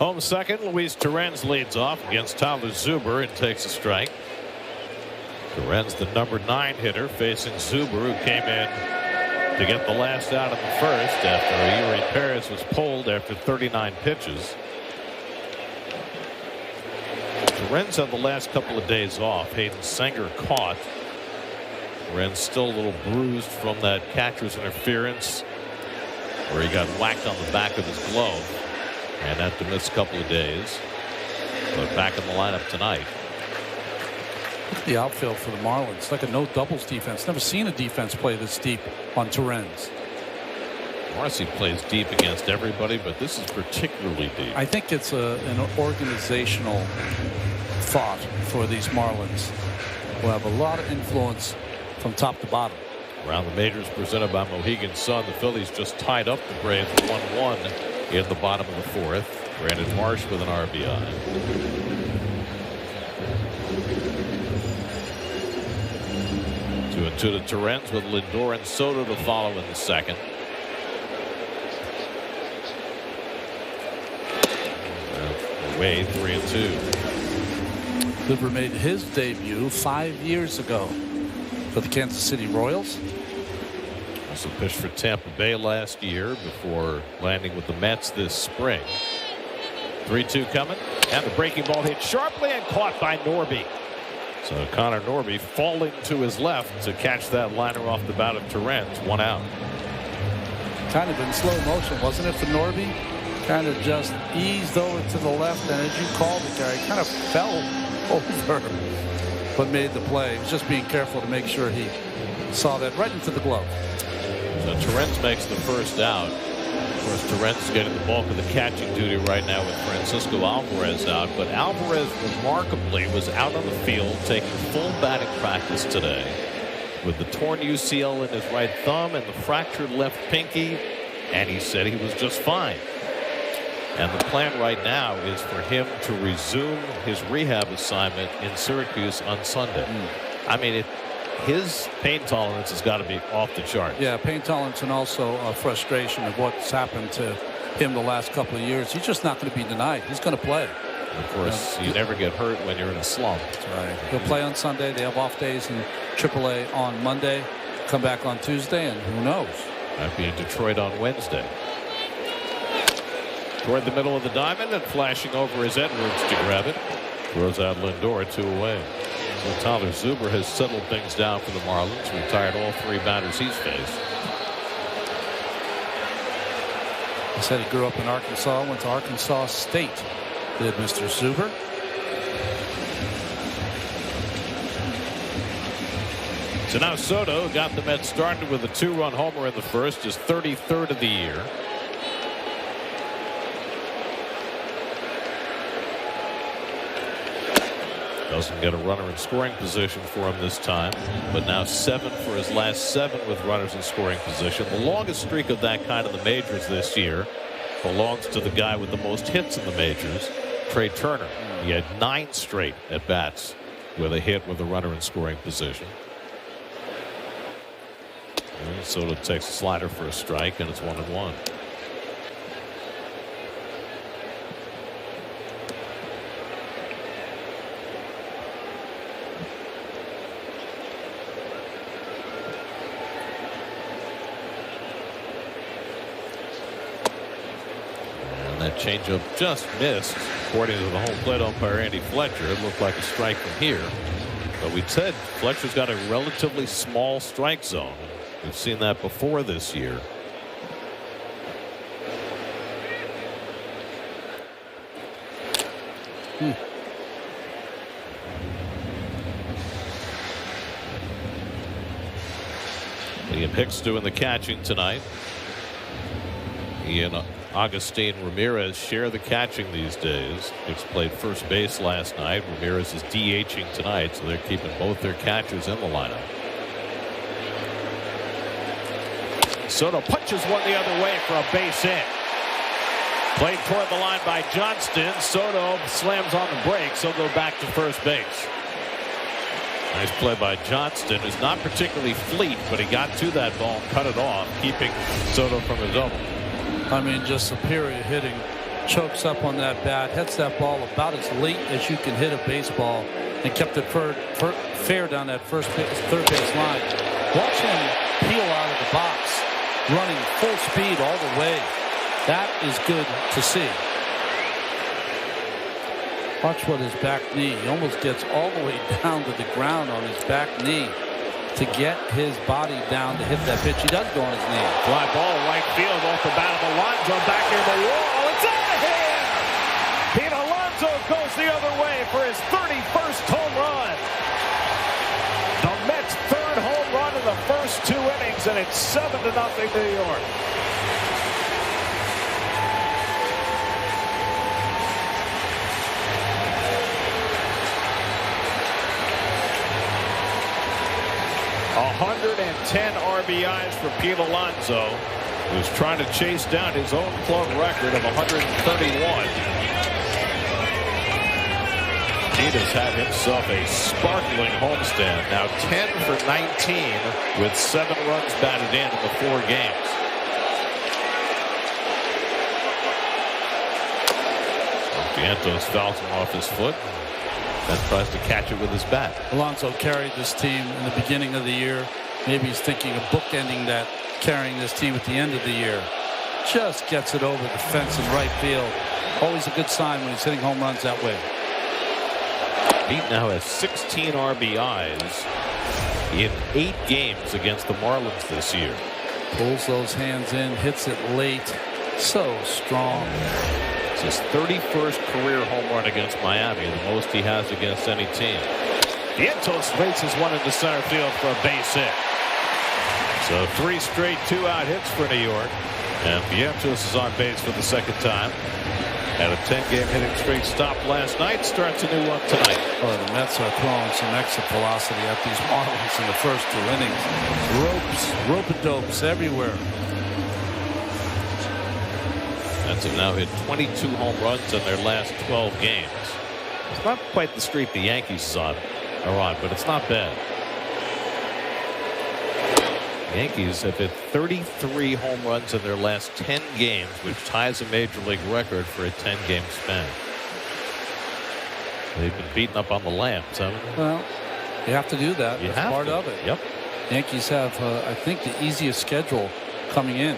Home second, Luis Torrens leads off against Tyler Zuber and takes a strike. Torrens, the number 9 hitter, facing Zuber, who came in to get the last out in the first after Eury Perez was pulled after 39 pitches. Torrens had the last couple of days off. Hayden Senger caught. Torrens still a little bruised from that catcher's interference where he got whacked on the back of his glove and had to miss a couple of days, but back in the lineup tonight. The outfield for the Marlins, like a no doubles defense. Never seen a defense play this deep on Torrens. Marcy plays deep against everybody, but this is particularly deep. I think it's an organizational thought for these Marlins, who have a lot of influence from top to bottom. Around the majors presented by Mohegan Sun, the Phillies just tied up the Braves 1-1 in the bottom of the fourth. Brandon Marsh with an RBI. 2-2 to Torrens with Lindor and Soto to follow in the second. Away 3-2. Lindor made his debut 5 years ago for the Kansas City Royals. Also pitched for Tampa Bay last year before landing with the Mets this spring. 3-2 coming, and the breaking ball hit sharply and caught by Norby. So Connor Norby falling to his left to catch that liner off the bat of Torrens. 1 out. Kind of in slow motion, wasn't it, for Norby? Kind of just eased over to the left, and as you called the guy, kind of fell over, but made the play. He was just being careful to make sure he saw that right into the glove. So Torrens makes the first out. Of course, Torrens is getting the bulk of the catching duty right now with Francisco Alvarez out. But Alvarez remarkably was out on the field taking full batting practice today with the torn UCL in his right thumb and the fractured left pinky. And he said he was just fine. And the plan right now is for him to resume his rehab assignment in Syracuse on Sunday. I mean, his pain tolerance has got to be off the charts. Yeah, pain tolerance and also frustration of what's happened to him the last couple of years. He's just not going to be denied. He's going to play. And of course, you never get hurt when you're in a slump. That's right. He'll play on Sunday. They have off days in AAA on Monday. Come back on Tuesday, and who knows? Might be in Detroit on Wednesday. Toward the middle of the diamond and flashing over is Edwards to grab it. Throws out Lindor, 2 away. So Tyler Zuber has settled things down for the Marlins. Retired all 3 batters he's faced. He said he grew up in Arkansas, went to Arkansas State. Did Mr. Zuber. So now Soto got the Mets started with a 2-run homer in the first, his 33rd of the year. Doesn't get a runner in scoring position for him this time, but now 7 for his last 7 with runners in scoring position. The longest streak of that kind in the majors this year belongs to the guy with the most hits in the majors, Trey Turner. He had 9 straight at bats with a hit with a runner in scoring position. And Soto takes a slider for a strike, and it's 1-1. That changeup just missed. According to the home plate umpire Andy Fletcher, it looked like a strike from here. But we said Fletcher's got a relatively small strike zone. We've seen that before this year. Liam Hicks doing the catching tonight. He and Agustin Ramirez share the catching these days. Hicks played first base last night. Ramirez is DHing tonight, so they're keeping both their catchers in the lineup. Soto punches one the other way for a base hit. Played toward the line by Johnston. Soto slams on the brakes. He'll go back to first base. Nice play by Johnston, who's not particularly fleet, but he got to that ball and cut it off, keeping Soto from his own. I mean, just superior hitting chokes up on that bat, hits that ball about as late as you can hit a baseball, and kept it fair down that third base line. Watch him peel out of the box, running full speed all the way. That is good to see. Watch what his back knee. He almost gets all the way down to the ground on his back knee to get his body down to hit that pitch. He does go on his knee. Fly ball right field off the bat of Alonso back near the wall. It's out of here. Pete Alonso goes the other way for his 31st home run. The Mets' third home run in the first 2 innings, and it's 7-0 New York. .110 RBIs for Pete Alonso, who's trying to chase down his own club record of 131. Pete has had himself a sparkling homestand. Now 10 for 19 with 7 runs batted in the 4 games. Vientos fouls him off his foot. Then tries to catch it with his bat. Alonso carried this team in the beginning of the year. Maybe he's thinking of bookending that, carrying this team at the end of the year. Just gets it over the fence in right field. Always a good sign when he's hitting home runs that way. Pete now has 16 RBIs in 8 games against the Marlins this year. Pulls those hands in, hits it late. So strong. It's his 31st career home run against Miami, the most he has against any team. Vientos races one into center field for a base hit. So 3 straight 2-out hits for New York. And Vientos is on base for the second time. Had a 10-game hitting streak stopped last night. Starts a new one tonight. Oh, the Mets are throwing some exit velocity at these Marlins in the first 2 innings. Rope-a-dopes everywhere. Mets have now hit 22 home runs in their last 12 games. It's not quite the streak the Yankees are on, but it's not bad. Yankees have hit 33 home runs in their last 10 games, which ties a major league record for a 10-game span. They've been beaten up on the Lambs, haven't they? Well, you have to do that. That's part of it. Yep. Yankees have, I think, the easiest schedule coming in.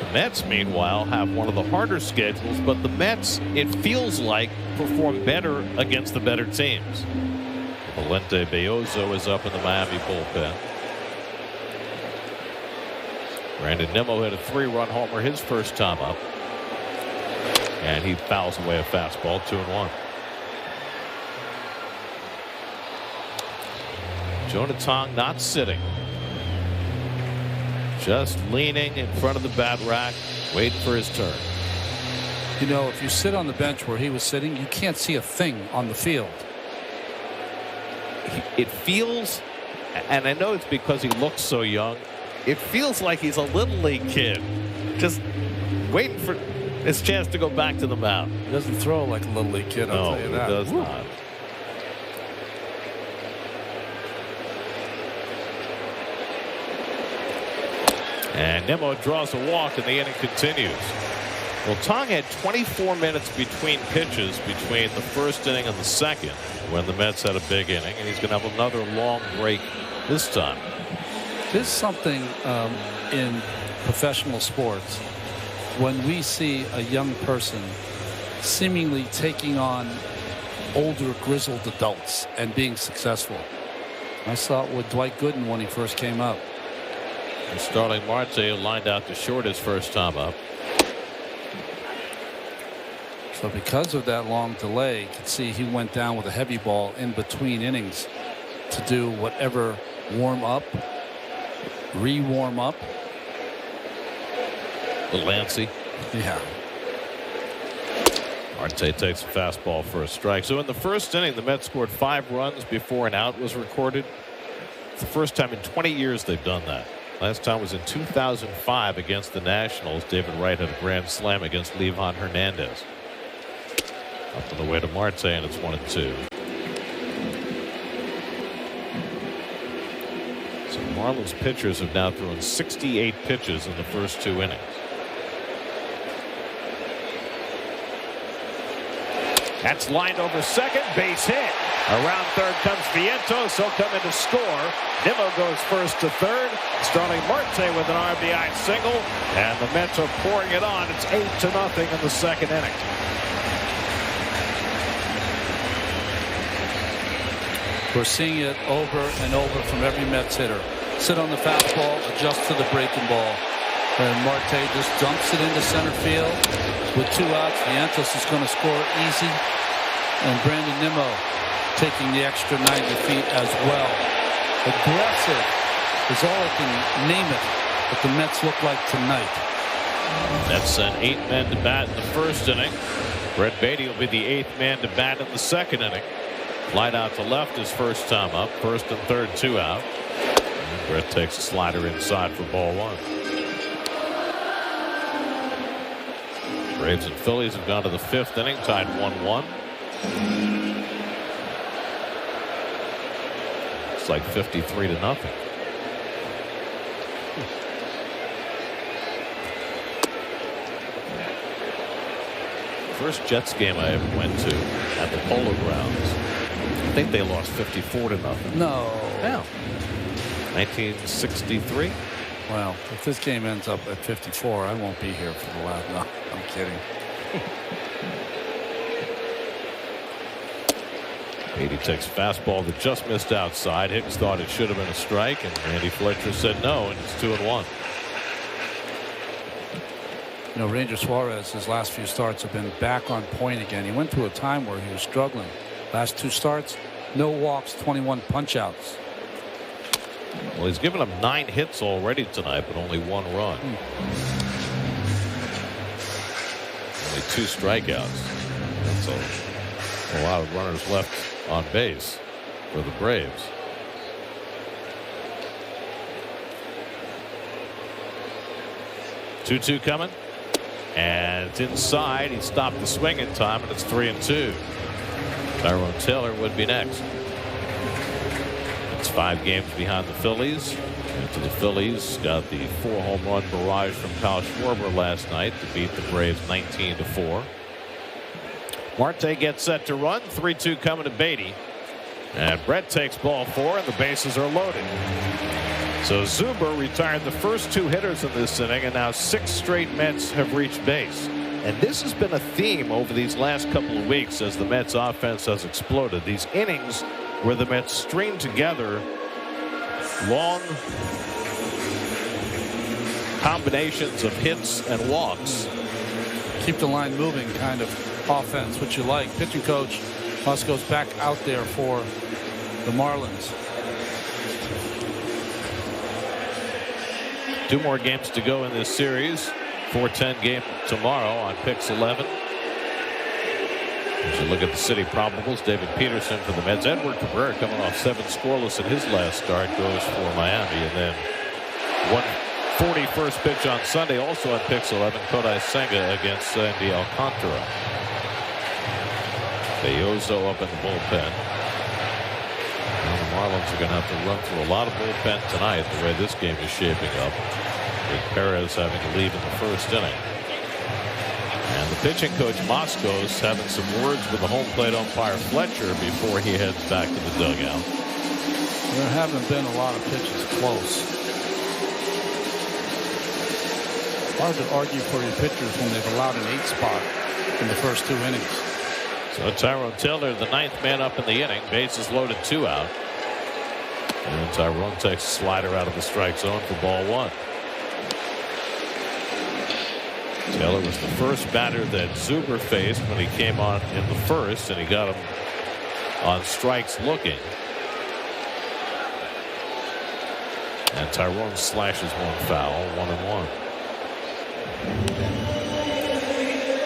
The Mets, meanwhile, have one of the harder schedules, but the Mets, it feels like, perform better against the better teams. Valente Belloso is up in the Miami bullpen. Brandon Nimmo hit a 3-run homer his first time up. And he fouls away a fastball, 2-1. Jonah Tong not sitting. Just leaning in front of the bat rack, waiting for his turn. You know, if you sit on the bench where he was sitting, you can't see a thing on the field. It feels, and I know it's because he looks so young, it feels like he's a little league kid, just waiting for his chance to go back to the mound. He doesn't throw like a little league kid, I'll tell you that. No, he does not. And Nimmo draws a walk, and the inning continues. Well, Tong had 24 minutes between pitches between the first inning and the second when the Mets had a big inning, and he's going to have another long break this time. There's something in professional sports when we see a young person seemingly taking on older, grizzled adults and being successful. I saw it with Dwight Gooden when he first came up. And Starling Marte lined out to short his first time up. So because of that long delay, you can see he went down with a heavy ball in between innings to do whatever warm up, re-warm up. Delancey. Yeah. Marte takes a fastball for a strike. So in the first inning, the Mets scored 5 runs before an out was recorded. It's the first time in 20 years they've done that. Last time was in 2005 against the Nationals. David Wright had a grand slam against Livan Hernandez. Up on the way to Marte, and it's 1-2. So Marlins pitchers have now thrown 68 pitches in the first 2 innings. That's lined over second, base hit. Around third comes Vientos. He'll come in to score. Nimmo goes first to third. Starling Marte with an RBI single. And the Mets are pouring it on. It's 8-0 in the second inning. We're seeing it over and over from every Mets hitter. Sit on the fastball, adjust to the breaking ball. And Marte just dumps it into center field with 2 outs. Vientos is going to score easy. And Brandon Nimmo taking the extra 90 feet as well. Aggressive is all I can name it what the Mets look like tonight. Mets sent 8 men to bat in the first inning. Brett Beatty will be the 8th man to bat in the second inning. Flight out to left his first time up. First and third, 2 out. And Brett takes a slider inside for ball 1. Braves and Phillies have gone to the 5th inning, tied 1-1. It's like 53-0. First Jets game I ever went to at the Polo Grounds. I think they lost 54-0. No. Yeah. 1963. Well, if this game ends up at 54, I won't be here for the last. No, I'm kidding. Beatty takes fastball that just missed outside. Hicks thought it should have been a strike, and Randy Fletcher said no, and it's 2-1. You know, Ranger Suarez, his last few starts have been back on point again. He went through a time where he was struggling. Last 2 starts, no walks, 21 punch-outs. Well, he's given up 9 hits already tonight, but only 1 run. Only 2 strikeouts. That's a lot of runners left on base for the Braves. Two coming, and it's inside. He stopped the swing in time, and it's 3-2. Tyrone Taylor would be next. It's 5 games behind the Phillies. And to the Phillies, got the 4-home run barrage from Kyle Schwarber last night to beat the Braves 19-4. Marte gets set to run. 3-2 coming to Beatty. And Brett takes ball 4, and the bases are loaded. So Zuber retired the first 2 hitters in this inning, and now 6 straight Mets have reached base. And this has been a theme over these last couple of weeks as the Mets offense has exploded. These innings where the Mets string together long combinations of hits and walks. Keep the line moving kind of offense, which you like. Pitching coach Musk goes back out there for the Marlins. 2 more games to go in this series. 4:10 game tomorrow on Pix 11. As you look at the city probables, David Peterson for the Mets. Edward Cabrera coming off 7 scoreless in his last start goes for Miami. And then 141st pitch on Sunday also on Pix 11. Kodai Senga against Sandy Alcantara. Beyozo up in the bullpen. Well, the Marlins are going to have to run through a lot of bullpen tonight the way this game is shaping up, with Perez having to leave in the first inning. And the pitching coach Moscow's having some words with the home plate umpire Fletcher before he heads back to the dugout. There haven't been a lot of pitches close. Hard to argue for your pitchers when they've allowed an 8 spot in the first 2 innings. So Tyrone Taylor, the 9th man up in the inning, bases loaded, 2 out. And Tyrone takes a slider out of the strike zone for ball 1. Taylor was the first batter that Zuber faced when he came on in the first, and he got him on strikes looking. And Tyrone slashes 1 foul, 1-1.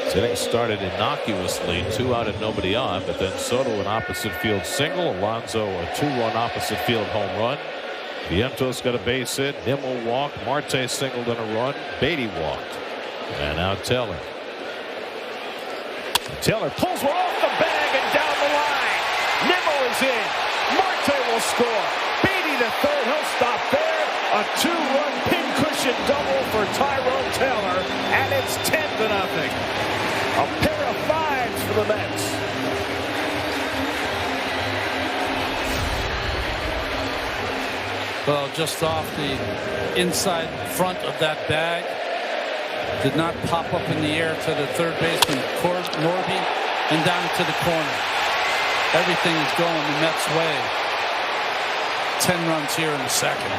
This inning started innocuously, 2 out and nobody on, but then Soto an opposite field single, Alonso a 2-run opposite field home run. Vientos got a base hit, Nimmo walked, Marte singled in a run, Beatty walked. And now Taylor. Taylor pulls one off the bag and down the line. Nimmo is in. Marte will score. Beatty to third. He'll stop there. A 2-run pincushion double for Tyrone Taylor. And it's 10-0. A pair of 5s for the Mets. Well, just off the inside front of that bag. Did not pop up in the air to the third baseman, Norby, and down to the corner. Everything is going the Mets' way. 10 runs here in the second.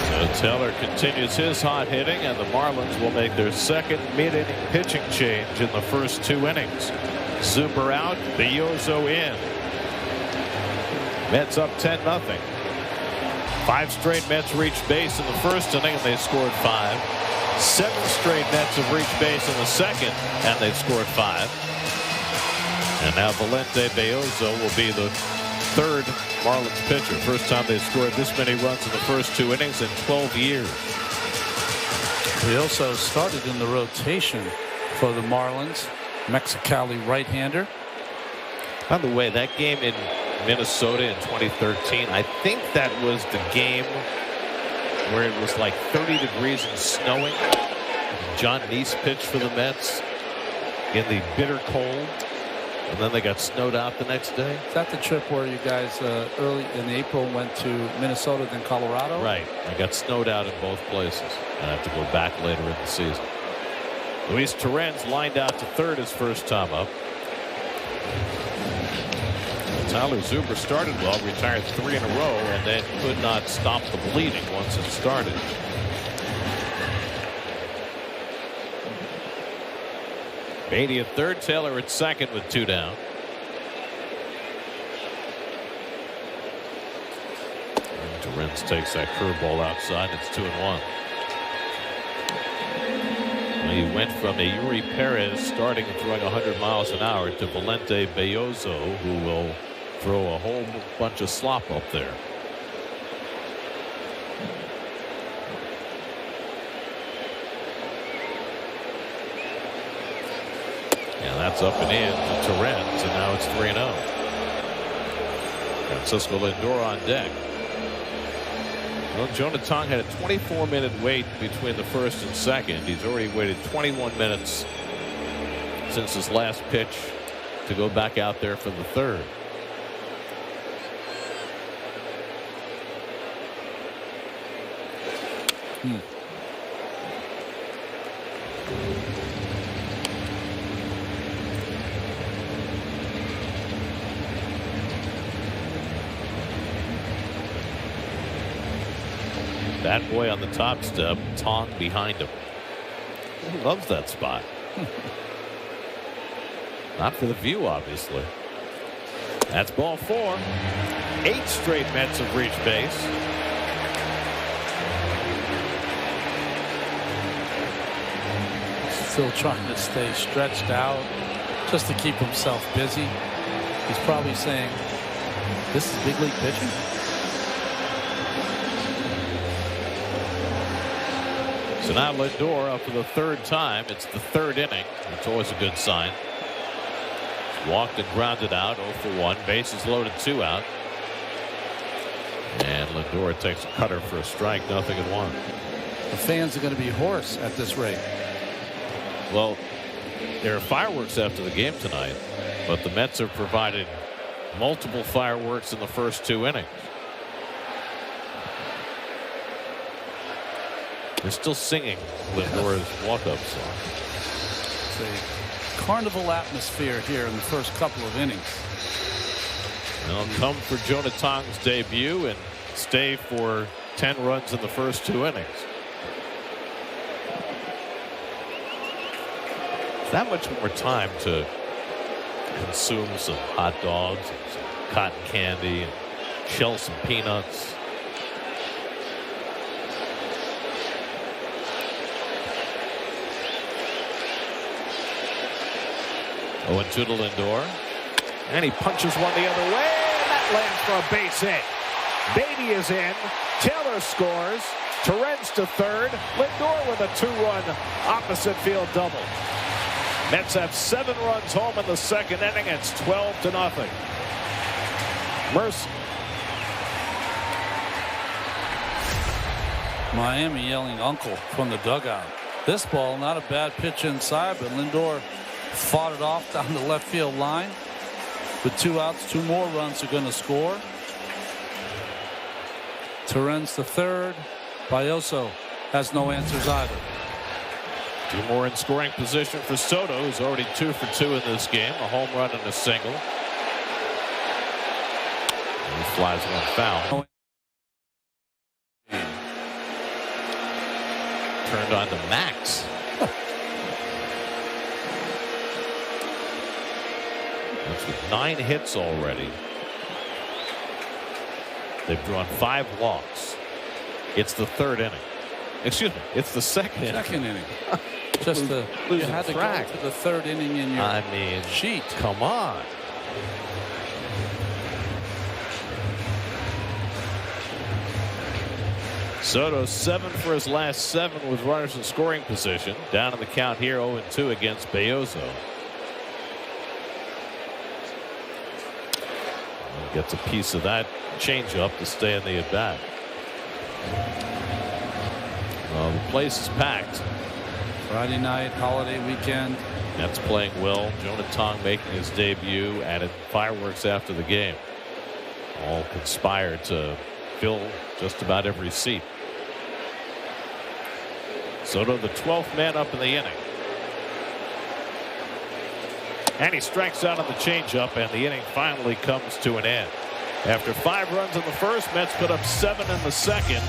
So Taylor continues his hot hitting, and the Marlins will make their second mid-inning pitching change in the first 2 innings. Zuber out, Belloso in. Mets up 10-0. 5 straight Mets reached base in the first inning, and they scored 5. 7 straight Mets have reached base in the second, and they've scored 5. And now Valente Belloso will be the 3rd Marlins pitcher. First time they've scored this many runs in the first 2 innings in 12 years. Belloso started in the rotation for the Marlins. Mexicali right-hander. By the way, that game in Minnesota in 2013, I think that was the game where it was like 30 degrees and snowing. John Neese pitched for the Mets in the bitter cold, and then they got snowed out the next day. Is that the trip where you guys early in April went to Minnesota then Colorado? Right. I got snowed out in both places. I have to go back later in the season. Luis Torrens lined out to third his first time up. Tyler Zuber started well, retired 3 in a row, and then could not stop the bleeding once it started. Beatty at third, Taylor at second with 2 down. And Torrens takes that curveball outside. It's 2-1. He went from a Yuri Perez starting and throwing 100 miles an hour to Valente Belloso, who will throw a whole bunch of slop up there. And that's up and in to Torrens, and now it's 3-0. Francisco Lindor on deck. Well, Jonah Tong had a 24-minute wait between the first and second. He's already waited 21 minutes since his last pitch to go back out there for the third. That boy on the top step, Tong behind him. He loves that spot. Not for the view, obviously. That's ball 4. 8 straight Mets have reached base. Still trying to stay stretched out just to keep himself busy. He's probably saying, this is big league pitching. So now Lindor up for the 3rd time. It's the 3rd inning. It's always a good sign. Walked and grounded out, 0 for 1. Bases loaded, 2 out. And Lindor takes a cutter for a strike, 0-1. The fans are going to be hoarse at this rate. Well, there are fireworks after the game tonight, but the Mets have provided multiple fireworks in the first 2 innings. They're still singing Lindor's walk-up song. It's a carnival atmosphere here in the first couple of innings. They'll come for Jonah Tong's debut and stay for 10 runs in the first 2 innings. That much more time to consume some hot dogs and some cotton candy and shell some peanuts. Oh, and to Lindor, and he punches one the other way, and that lands for a base hit. Beatty is in. Taylor scores. Torrens to third. Lindor with a 2-run opposite field double. Mets have 7 runs home in the second inning. It's 12-0. Mercy. Miami yelling uncle from the dugout. This ball, not a bad pitch inside, but Lindor fought it off down the left field line. With 2 outs, 2 more runs are going to score. Torrens the third. Bayoso has no answers either. Two more in scoring position for Soto, who's already 2 for 2 in this game. A home run and a single. He flies one foul. Turned on to Max. That's with 9 hits already. They've drawn 5 walks. It's the 3rd inning. Excuse me, it's the second inning. Just you had to track. go to the 3rd inning in your sheet. Come on. Soto 7 for his last 7 with runners in scoring position. Down in the count here, 0-2 against Bayoso. Gets a piece of that changeup to stay in the at bat. The place is packed. Friday night, holiday weekend. Mets playing well. Jonah Tong making his debut. Added fireworks after the game. All conspired to fill just about every seat. Soto, the 12th man up in the inning. And he strikes out on the changeup, and the inning finally comes to an end. After 5 runs in the first, Mets put up 7 in the second.